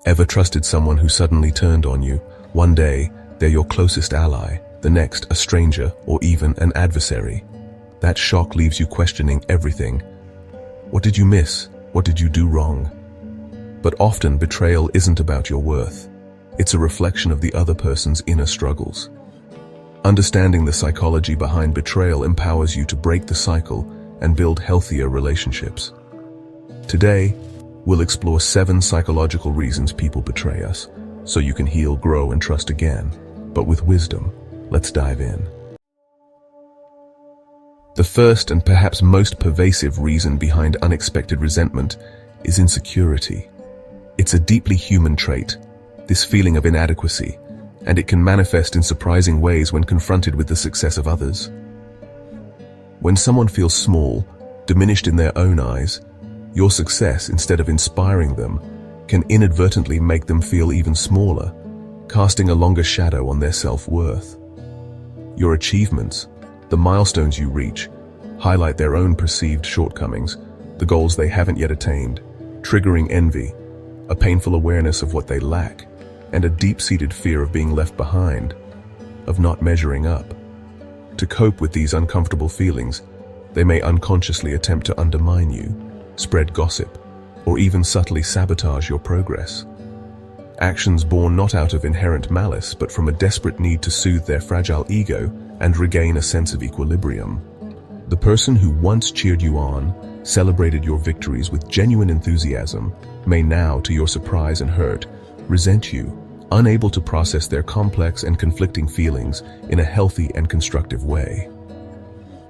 Ever trusted someone who suddenly turned on you? One day, they're your closest ally, the next, a stranger or even an adversary. That shock leaves you questioning everything. What did you miss? What did you do wrong? But often, betrayal isn't about your worth. It's a reflection of the other person's inner struggles. Understanding the psychology behind betrayal empowers you to break the cycle and build healthier relationships. Today, we'll explore 7 psychological reasons people betray us, so you can heal, grow, and trust again. But with wisdom, let's dive in. The first and perhaps most pervasive reason behind unexpected resentment is insecurity. It's a deeply human trait, this feeling of inadequacy, and it can manifest in surprising ways when confronted with the success of others. When someone feels small, diminished in their own eyes, your success, instead of inspiring them, can inadvertently make them feel even smaller, casting a longer shadow on their self-worth. Your achievements, the milestones you reach, highlight their own perceived shortcomings, the goals they haven't yet attained, triggering envy, a painful awareness of what they lack, and a deep-seated fear of being left behind, of not measuring up. To cope with these uncomfortable feelings, they may unconsciously attempt to undermine you, spread gossip, or even subtly sabotage your progress. Actions born not out of inherent malice, but from a desperate need to soothe their fragile ego and regain a sense of equilibrium. The person who once cheered you on, celebrated your victories with genuine enthusiasm, may now, to your surprise and hurt, resent you, unable to process their complex and conflicting feelings in a healthy and constructive way.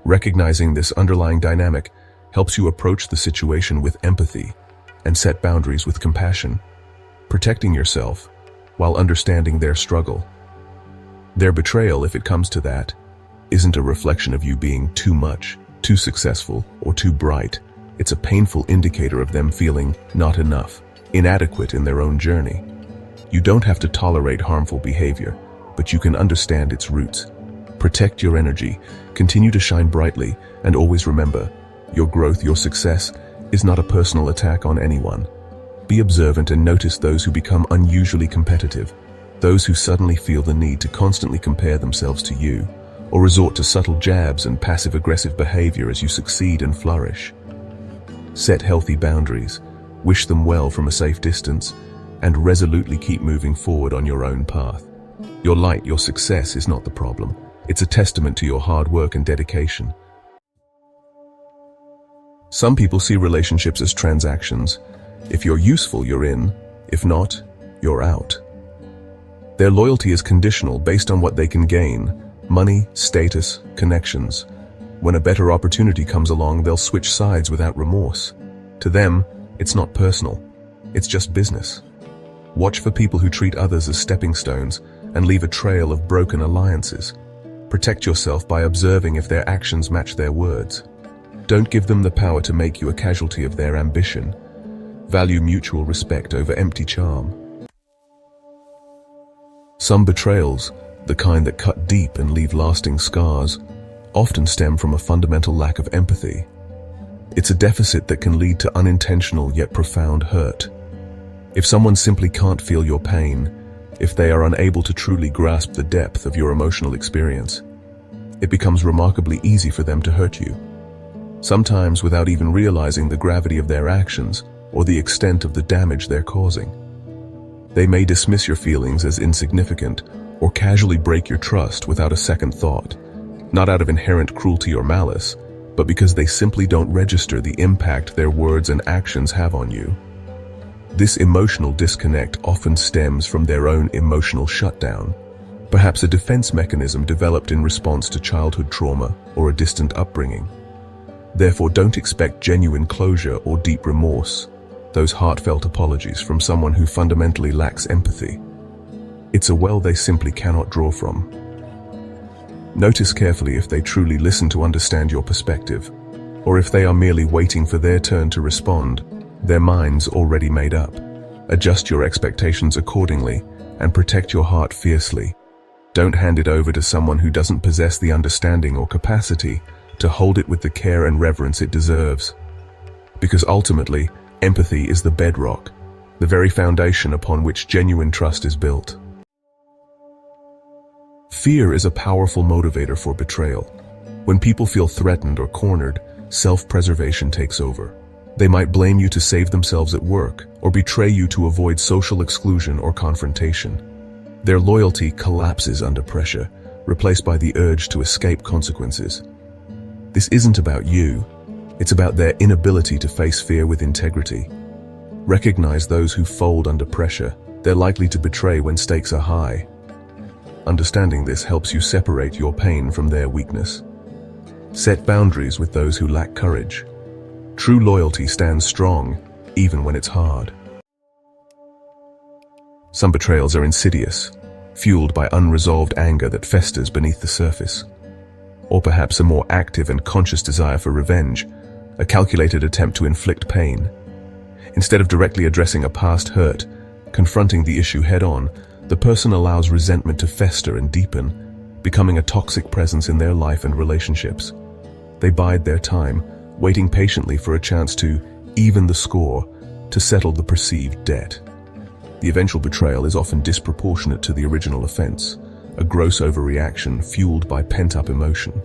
Recognizing this underlying dynamic helps you approach the situation with empathy and set boundaries with compassion, protecting yourself while understanding their struggle. Their betrayal, if it comes to that, isn't a reflection of you being too much, too successful, or too bright. It's a painful indicator of them feeling not enough, inadequate in their own journey. You don't have to tolerate harmful behavior, but you can understand its roots. Protect your energy, continue to shine brightly, and always remember, your growth, your success, is not a personal attack on anyone. Be observant and notice those who become unusually competitive, those who suddenly feel the need to constantly compare themselves to you, or resort to subtle jabs and passive-aggressive behavior as you succeed and flourish. Set healthy boundaries, wish them well from a safe distance, and resolutely keep moving forward on your own path. Your light, your success is not the problem. It's a testament to your hard work and dedication. Some people see relationships as transactions. If you're useful, you're in. If not, you're out. Their loyalty is conditional based on what they can gain: money, status, connections. When a better opportunity comes along, they'll switch sides without remorse. To them, it's not personal. It's just business. Watch for people who treat others as stepping stones and leave a trail of broken alliances. Protect yourself by observing if their actions match their words. Don't give them the power to make you a casualty of their ambition. Value mutual respect over empty charm. Some betrayals, the kind that cut deep and leave lasting scars, often stem from a fundamental lack of empathy. It's a deficit that can lead to unintentional yet profound hurt. If someone simply can't feel your pain, if they are unable to truly grasp the depth of your emotional experience, it becomes remarkably easy for them to hurt you. Sometimes without even realizing the gravity of their actions or the extent of the damage they're causing. They may dismiss your feelings as insignificant or casually break your trust without a second thought, not out of inherent cruelty or malice, but because they simply don't register the impact their words and actions have on you. This emotional disconnect often stems from their own emotional shutdown, perhaps a defense mechanism developed in response to childhood trauma or a distant upbringing. Therefore, don't expect genuine closure or deep remorse, those heartfelt apologies from someone who fundamentally lacks empathy. It's a well they simply cannot draw from. Notice carefully if they truly listen to understand your perspective, or if they are merely waiting for their turn to respond, their minds already made up. Adjust your expectations accordingly and protect your heart fiercely. Don't hand it over to someone who doesn't possess the understanding or capacity to hold it with the care and reverence it deserves. Because ultimately, empathy is the bedrock, the very foundation upon which genuine trust is built. Fear is a powerful motivator for betrayal. When people feel threatened or cornered, self-preservation takes over. They might blame you to save themselves at work, or betray you to avoid social exclusion or confrontation. Their loyalty collapses under pressure, replaced by the urge to escape consequences. This isn't about you. It's about their inability to face fear with integrity. Recognize those who fold under pressure. They're likely to betray when stakes are high. Understanding this helps you separate your pain from their weakness. Set boundaries with those who lack courage. True loyalty stands strong, even when it's hard. Some betrayals are insidious, fueled by unresolved anger that festers beneath the surface. Or perhaps a more active and conscious desire for revenge, a calculated attempt to inflict pain. Instead of directly addressing a past hurt, confronting the issue head-on, the person allows resentment to fester and deepen, becoming a toxic presence in their life and relationships. They bide their time, waiting patiently for a chance to even the score, to settle the perceived debt. The eventual betrayal is often disproportionate to the original offense, a gross overreaction fueled by pent-up emotion.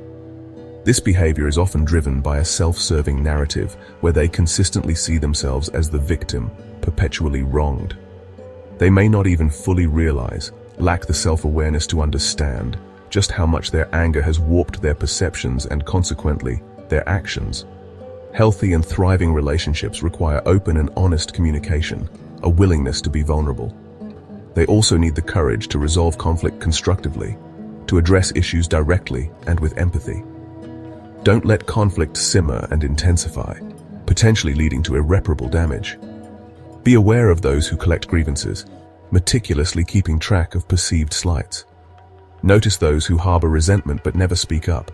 This behavior is often driven by a self-serving narrative where they consistently see themselves as the victim, perpetually wronged. They may not even fully realize, lack the self-awareness to understand, just how much their anger has warped their perceptions and consequently, their actions. Healthy and thriving relationships require open and honest communication, a willingness to be vulnerable. They also need the courage to resolve conflict constructively, to address issues directly and with empathy. Don't let conflict simmer and intensify, potentially leading to irreparable damage. Be aware of those who collect grievances, meticulously keeping track of perceived slights. Notice those who harbor resentment but never speak up,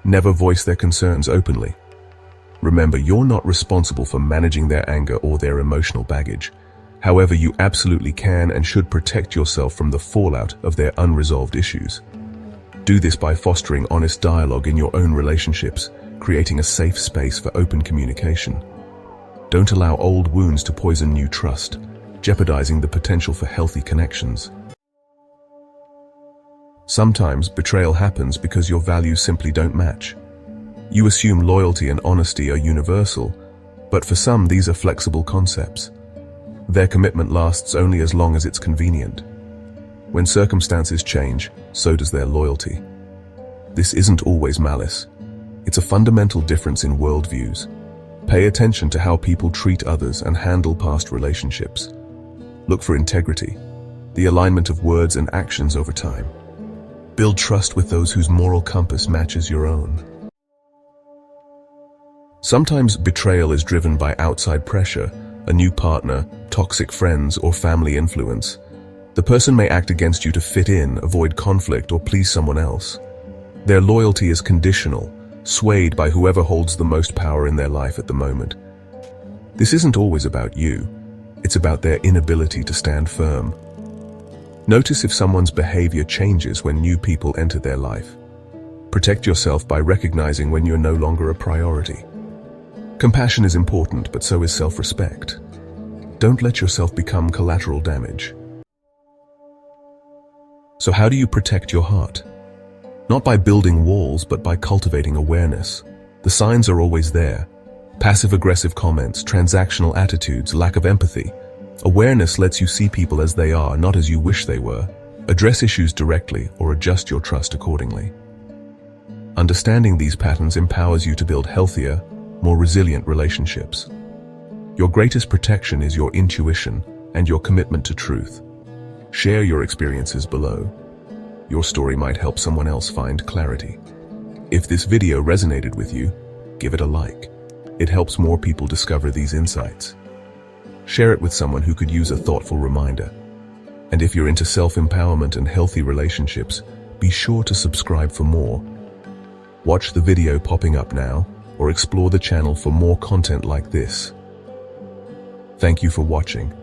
never voice their concerns openly. Remember, you're not responsible for managing their anger or their emotional baggage. However, you absolutely can and should protect yourself from the fallout of their unresolved issues. Do this by fostering honest dialogue in your own relationships, creating a safe space for open communication. Don't allow old wounds to poison new trust, jeopardizing the potential for healthy connections. Sometimes betrayal happens because your values simply don't match. You assume loyalty and honesty are universal, but for some these are flexible concepts. Their commitment lasts only as long as it's convenient. When circumstances change, so does their loyalty. This isn't always malice. It's a fundamental difference in worldviews. Pay attention to how people treat others and handle past relationships. Look for integrity, the alignment of words and actions over time. Build trust with those whose moral compass matches your own. Sometimes betrayal is driven by outside pressure, a new partner, toxic friends, or family influence. The person may act against you to fit in, avoid conflict, or please someone else. Their loyalty is conditional, swayed by whoever holds the most power in their life at the moment. This isn't always about you. It's about their inability to stand firm. Notice if someone's behavior changes when new people enter their life. Protect yourself by recognizing when you're no longer a priority. Compassion is important, but so is self-respect. Don't let yourself become collateral damage. So how do you protect your heart? Not by building walls, but by cultivating awareness. The signs are always there. Passive-aggressive comments, transactional attitudes, lack of empathy. Awareness lets you see people as they are, not as you wish they were. Address issues directly or adjust your trust accordingly. Understanding these patterns empowers you to build healthier, more resilient relationships. Your greatest protection is your intuition and your commitment to truth. Share your experiences below. Your story might help someone else find clarity. If this video resonated with you, give it a like. It helps more people discover these insights. Share it with someone who could use a thoughtful reminder. And if you're into self-empowerment and healthy relationships, be sure to subscribe for more. Watch the video popping up now, or explore the channel for more content like this. Thank you for watching.